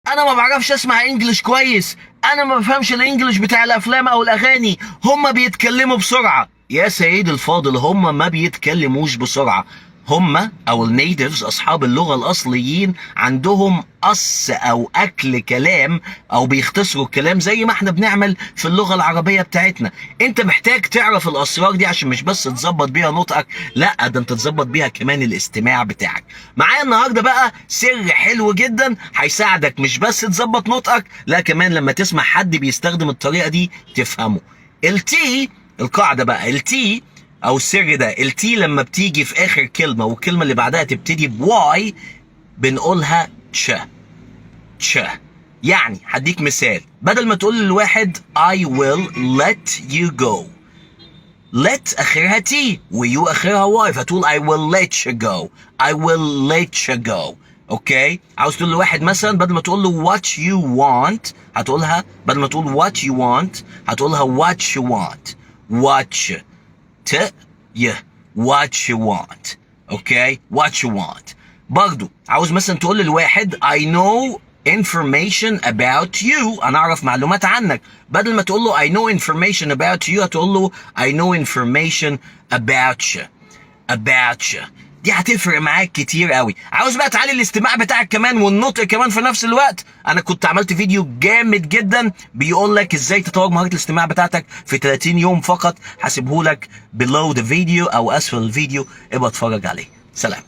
انا ما بعرفش اسمع انجلش كويس، انا ما بفهمش الانجليش بتاع الافلام او الاغاني، هم بيتكلموا بسرعة. يا سيد الفاضل، هم ما بيتكلموش بسرعة. هم او النيتيفز اصحاب اللغة الاصليين عندهم قص او اكل كلام، او بيختصروا الكلام زي ما احنا بنعمل في اللغة العربية بتاعتنا. انت محتاج تعرف الاسرار دي عشان مش بس تظبط بيها نطقك، لا ده انت تظبط بيها كمان الاستماع بتاعك. معايا النهارده بقى سر حلو جدا هيساعدك مش بس تظبط نطقك، لا كمان لما تسمع حد بيستخدم الطريقة دي تفهمه. التي، القاعدة بقى، التي او السر ده، التي لما بتيجي في اخر كلمة والكلمة اللي بعدها تبتدي بواي بنقولها تش. تش. يعني هديك مثال، بدل ما تقول للواحد I will let you go، let اخرها تي ويو اخرها واي، فتقول I will let you go. I will let you go. اوكي، عاوز تقول لواحد مثلا بدل ما تقول له what you want هتقولها، بدل ما تقول what you want هتقولها what you want. watch ت ي what you want. اوكي، what you want. برضو عاوز مثلا تقول للواحد I know information about you، انا اعرف معلومات عنك، بدل ما تقول له I know information about you هتقول له I know information about you. about you دي هتفرق معاك كتير قوي. عاوز بقى تعلي الاستماع بتاعك كمان والنطق كمان في نفس الوقت، انا كنت عملت فيديو جامد جدا بيقول لك ازاي تطور مهارة الاستماع بتاعتك في 30 يوم فقط، هسيبه لك below the video او اسفل الفيديو، ابقى اتفرج عليه. سلام.